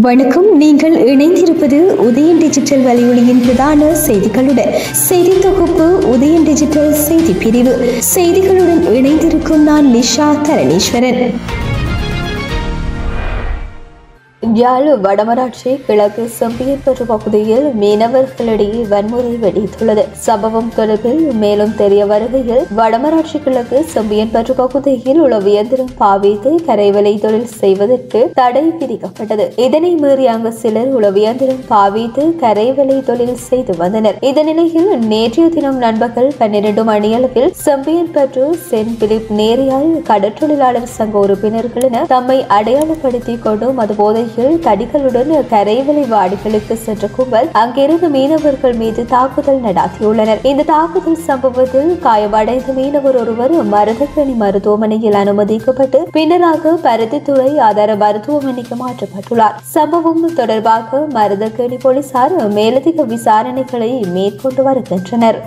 வணக்கம். நீங்கள் இணைந்திருப்பது உதயன் டிஜிட்டல் வலையொலியின் பிரதான செய்திகளுடன். செய்தி தொகுப்பு உதயன் டிஜிட்டல் செய்தி பிரிவு. செய்திகளுடன் இணைந்திருக்கும் நான் லிஷா தரணீஸ்வரன். யாழ் வடமராட்சி கிழக்கு செம்பியன்பற்று பகுதியில் மீனவர்களிடையே வன்முறை வெடித்துள்ளது. சம்பவம் தொடர்பில் மேலும் தெரிய வருகையில், வடமராட்சி கிழக்கு செம்பியன்பற்று பகுதியில் உளவு இயந்திரம் பாவித்து கரைவலை தொழில் செய்வதற்கு தடை விதிக்கப்பட்டது. இதனை மீறி அங்கு சிலர் உளவு இயந்திரம் பாவித்து கரைவலை தொழில் செய்து வந்தனர். இந்த நிலையில் நேற்றைய தினம் நண்பகல் 12 மணியளவில் செம்பியன்பற்று சென்ட் பிலிப் நேரியால் கடற்றொழிலாளர் சங்க உறுப்பினர்கள் என தம்மை அடையாளப்படுத்திக் கொண்டும் அதுபோதையில் தடிகளுடன் கரைவலை வாடிகளுக்கு சென்ற கும்பல் அங்கிருந்து மீனவர்கள் மீது தாக்குதல் நடாத்தியுள்ளனர். இந்த தாக்குதல் சம்பவத்தில் காயமடைந்த மீனவர் ஒருவர் மருதக்கணி மருத்துவமனையில் அனுமதிக்கப்பட்டு பின்னராக பருத்தித்துறை ஆதார மருத்துவமனைக்கு மாற்றப்பட்டுள்ளார். சம்பவம் தொடர்பாக மருதக்கணி போலீசார் மேலதிக விசாரணைகளை மேற்கொண்டு வருகின்றனர்.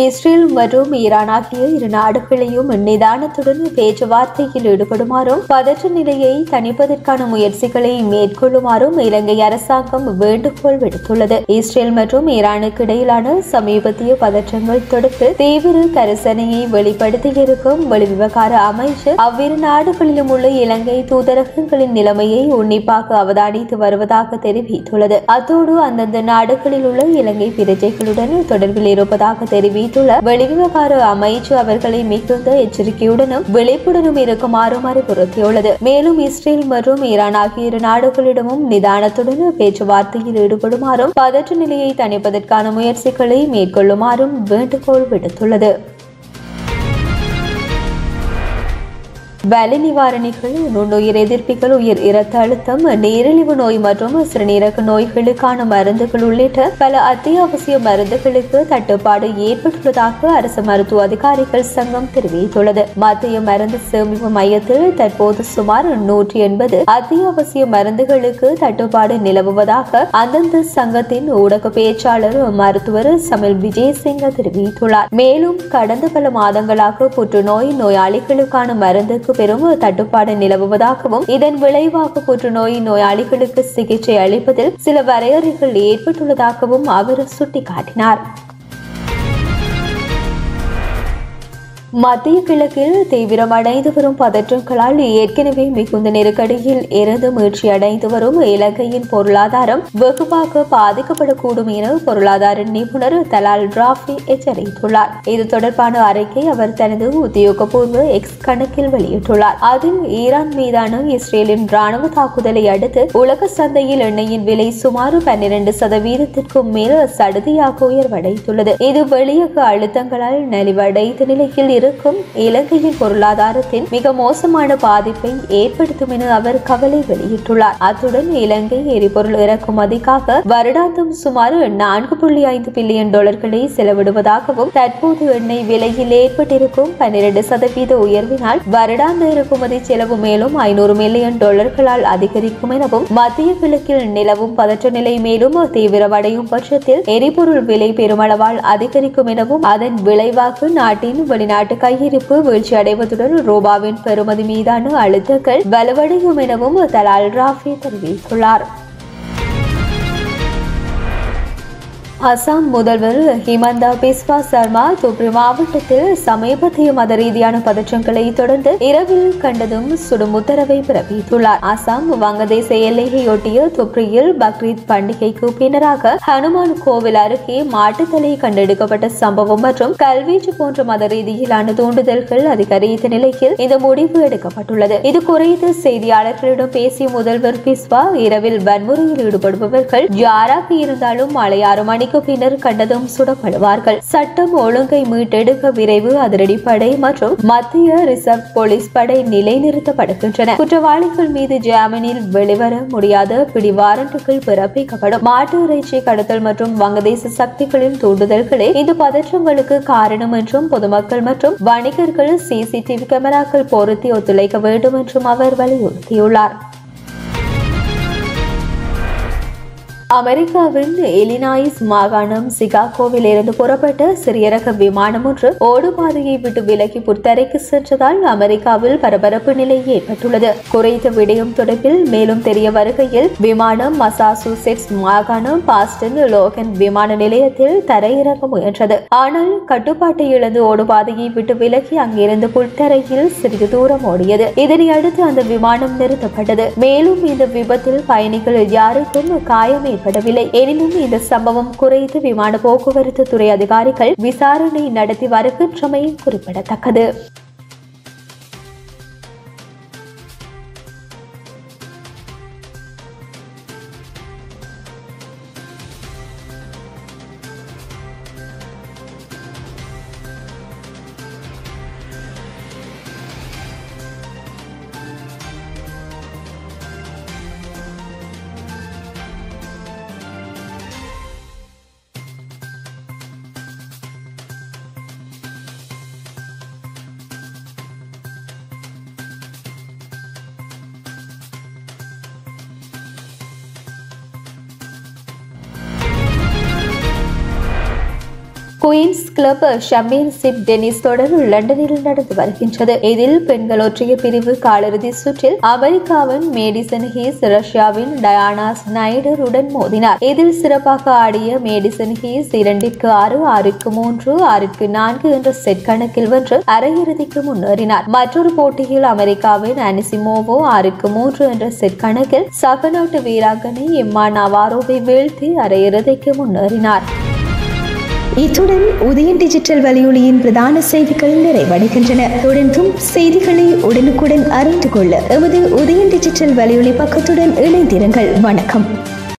இஸ்ரேல் மற்றும் ஈரான் ஆகிய இரு நாடுகளையும் நிதானத்துடன் பேச்சுவார்த்தையில் ஈடுபடுமாறும் பதற்ற நிலையை தணிப்பதற்கான முயற்சிகளை மேற்கொள்ளுமாறும் இலங்கை அரசாங்கம் வேண்டுகோள் விடுத்துள்ளது. இஸ்ரேல் மற்றும் ஈரானுக்கு இடையிலான சமீபத்திய பதற்றங்கள் தொடர்பில் தீவிர கரிசனையை வெளிப்படுத்தியிருக்கும் வெளிவிவகார அமைச்சர் அவ்விரு நாடுகளிலும் உள்ள இலங்கை தூதரகங்களின் நிலைமையை உன்னிப்பாக அவதானித்து வருவதாக தெரிவித்துள்ளது. அத்தோடு அந்தந்த நாடுகளில் உள்ள இலங்கை பிரஜைகளுடன் தொடர்பில் இருப்பதாக தெரிவித்துள்ள வெளிவிவகார அமைச்சு அவர்களை மிகுந்த எச்சரிக்கையுடனும் விழிப்புடனும் இருக்குமாறும் அறிவுறுத்தியுள்ளது. மேலும் இஸ்ரேல் மற்றும் ஈரான் ஆகிய இரு நாடுகளிடமும் நிதானத்துடன் பேச்சுவார்த்தையில் ஈடுபடுமாறும் பதற்ற நிலையை தணிப்பதற்கான முயற்சிகளை மேற்கொள்ளுமாறும் வேண்டுகோள் விடுத்துள்ளது. வலி நிவாரணிகள், நுண்ணுயிர் எதிர்ப்பிகள், உயர் இரத்த அழுத்தம், நீரிழிவு நோய் மற்றும் சிறுநீரக நோய்களுக்கான மருந்துகள் உள்ளிட்ட பல அத்தியாவசிய மருந்துகளுக்கு தட்டுப்பாடு ஏற்பட்டுள்ளதாக அரசு மருத்துவ அதிகாரிகள் சங்கம் தெரிவித்துள்ளது. மத்திய மருந்து சேமிப்பு மையத்தில் தற்போது சுமார் 180 அத்தியாவசிய மருந்துகளுக்கு தட்டுப்பாடு நிலவுவதாக அந்தந்த சங்கத்தின் ஊடக பேச்சாளர் மருத்துவர் சமில் விஜயசிங்க தெரிவித்துள்ளார். மேலும் கடந்த பல மாதங்களாக புற்றுநோய் நோயாளிகளுக்கான மருந்துக்கு பெரும் தட்டுப்பாடு நிலவுவதாகவும் இதன் விளைவாக புற்றுநோய் நோயாளிகளுக்கு சிகிச்சை அளிப்பதில் சில வரையறைகள் ஏற்பட்டுள்ளதாகவும் அவர் சுட்டிக்காட்டினார். மத்திய கிழக்கில் தீவிரமடைந்து வரும் பதற்றங்களால் ஏற்கனவே மிகுந்த நெருக்கடியில் இருந்து மீட்சி அடைந்து வரும் இலங்கையின் பொருளாதாரம் வெகுவாக பாதிக்கப்படக்கூடும் என பொருளாதார நிபுணர் தலால் ராஃபி எச்சரித்துள்ளார். இது தொடர்பான அறிக்கை அவர் தனது உத்தியோகபூர்வ எக்ஸ் கணக்கில் வெளியிட்டுள்ளார். அதில் ஈரான் மீதான இஸ்ரேலின் ராணுவ தாக்குதலை அடுத்து உலக சந்தையில் எண்ணெயின் விலை சுமார் 12% மேல் சடுதியாக உயர்வடைந்துள்ளது. இது வெளியக அழுத்தங்களால் நலிவடைந்த நிலையில் இருக்கும் இலங்கையின் பொருளாதாரத்தின் மிக மோசமான பாதிப்பை ஏற்படுத்தும் என அவர் கவலை வெளியிட்டுள்ளார். அத்துடன் இலங்கை எரிபொருள் இறக்குமதிக்காக வருடாந்தம் சுமார் 4.5 பில்லியன் டாலர்களை செலவிடுவதாகவும் தற்போது எண்ணெய் விலையில் ஏற்பட்டிருக்கும் 12% உயர்வினால் வருடாந்த இறக்குமதி செலவு மேலும் 500 மில்லியன் டாலர்களால் அதிகரிக்கும் எனவும் மத்திய கிழக்கில் நிலவும் பதற்ற நிலை மேலும் தீவிரமடையும் பட்சத்தில் எரிபொருள் விலை பெருமளவால் அதிகரிக்கும் எனவும் அதன் விளைவாக நாட்டின் வெளிநாட்டு கையிருப்பு வீழ்ச்சி அடைவதுடன் ரூபாவின் பெறுமதி மீதான அழுத்தங்கள் வலுவடையும் எனவும் தலால் ராஃபி தெரிவித்துள்ளார். அசாம் முதல்வர் ஹிமந்தா பிஸ்வா சர்மா துப்ரி மாவட்டத்தில் சமீபத்திய மத ரீதியான பதற்றங்களை தொடர்ந்து இரவில் கண்டதும் சுடும் உத்தரவை பிறப்பித்துள்ளார். அசாம் வங்கதேச எல்லையையொட்டிய துப்ரியில் பக்ரீத் பண்டிகைக்கு பின்னராக ஹனுமான் கோவில் அருகே மாட்டுத்தலை கண்டெடுக்கப்பட்ட சம்பவம் மற்றும் கல்வீச்சு போன்ற மத ரீதியிலான தூண்டுதல்கள் அதிகரித்த நிலையில் இந்த முடிவு எடுக்கப்பட்டுள்ளது. இது குறித்து செய்தியாளர்களிடம் பேசிய முதல்வர் பிஸ்வா இரவில் வன்முறையில் ஈடுபடுபவர்கள் யாராக இருந்தாலும் மாலை 6 மணிக்கு மணிக்கு பின்னர் கண்டதும் சுடப்படுவார்கள். சட்டம் ஒழுங்கை மீட்டெடுக்க விரைவு அதிரடிப்படை மற்றும் மத்திய ரிசர்வ் போலீஸ் படை நிலைநிறுத்தப்படுகின்றன. குற்றவாளிகள் மீது ஜாமீனில் வெளிவர முடியாத பிடி வாரண்டுகள் பிறப்பிக்கப்படும். மாட்டு இறைச்சி கடத்தல் மற்றும் வங்கதேச சக்திகளின் தூண்டுதல்களே இந்த பதற்றங்களுக்கு காரணம் என்றும் பொதுமக்கள் மற்றும் வணிகர்கள் சிசிடிவி கேமராக்கள் பொருத்தி ஒத்துழைக்க வேண்டும் என்றும் அவர் வலியுறுத்தியுள்ளார். அமெரிக்காவின் இலினாய்ஸ் மாகாணம் சிகாகோவில் இருந்து புறப்பட்ட சிறிய ரக விமானம் ஒன்று ஓடுபாதையை விட்டு விலகி புத்தரைக்கு சென்றதால் அமெரிக்காவில் பரபரப்பு நிலை ஏற்பட்டுள்ளது. குறித்த விடயம் தொடர்பில் மேலும் தெரிய வருகையில் விமானம் மசாசூசெட்ஸ் மாகாணம் பாஸ்டன் லோகன் விமான நிலையத்தில் தரையிறங்க முயன்றது. ஆனால் கட்டுப்பாட்டை இழந்து ஓடுபாதையை விட்டு விலகி அங்கிருந்து புல்தரையில் சிறிது தூரம் ஓடியது. இதனை அடுத்து அந்த விமானம் நிறுத்தப்பட்டது. மேலும் இந்த விபத்தில் பயணிகள் யாருக்கும் காயமே படவில்லை. எனினும் இந்த சம்பவம் குறித்து விமான போக்குவரத்து துறை அதிகாரிகள் விசாரணை நடத்தி வருகின்றமை குறிப்பிடத்தக்கது. குயின்ஸ் கிளப் சாம்பியன்ஷிப் டென்னிஸ் தொடர் லண்டனில் நடந்து வருகின்றது. இதில் பெண்கள் ஒற்றையர் பிரிவு காலிறுதி சுற்றில் அமெரிக்காவின் மேடிசன் ஹீஸ் ரஷ்யாவின் டயானா ஸ்னைடருடன் மோதினார். இதில் சிறப்பாக ஆடிய மேடிசன் ஹீஸ் 2-6, 6-3, 6-4 என்ற செட் கணக்கில் வென்று அரையிறுதிக்கு முன்னேறினார். மற்றொரு போட்டியில் அமெரிக்காவின் அனிசிமோவோ 6-3 என்ற செட் கணக்கில் சக நாட்டு வீராங்கனை எம்மா நவாரோவை வீழ்த்தி அரையிறுதிக்கு முன்னேறினார். இத்துடன் உதயன் டிஜிட்டல் வலையொலியின் பிரதான செய்திகள் நிறைவடைகின்றன. தொடர்ந்தும் செய்திகளை உடனுக்குடன் அறிந்து கொள்ள எமது உதயன் டிஜிட்டல் வலையொலி பக்கத்துடன் இணைந்திருங்கள். வணக்கம்.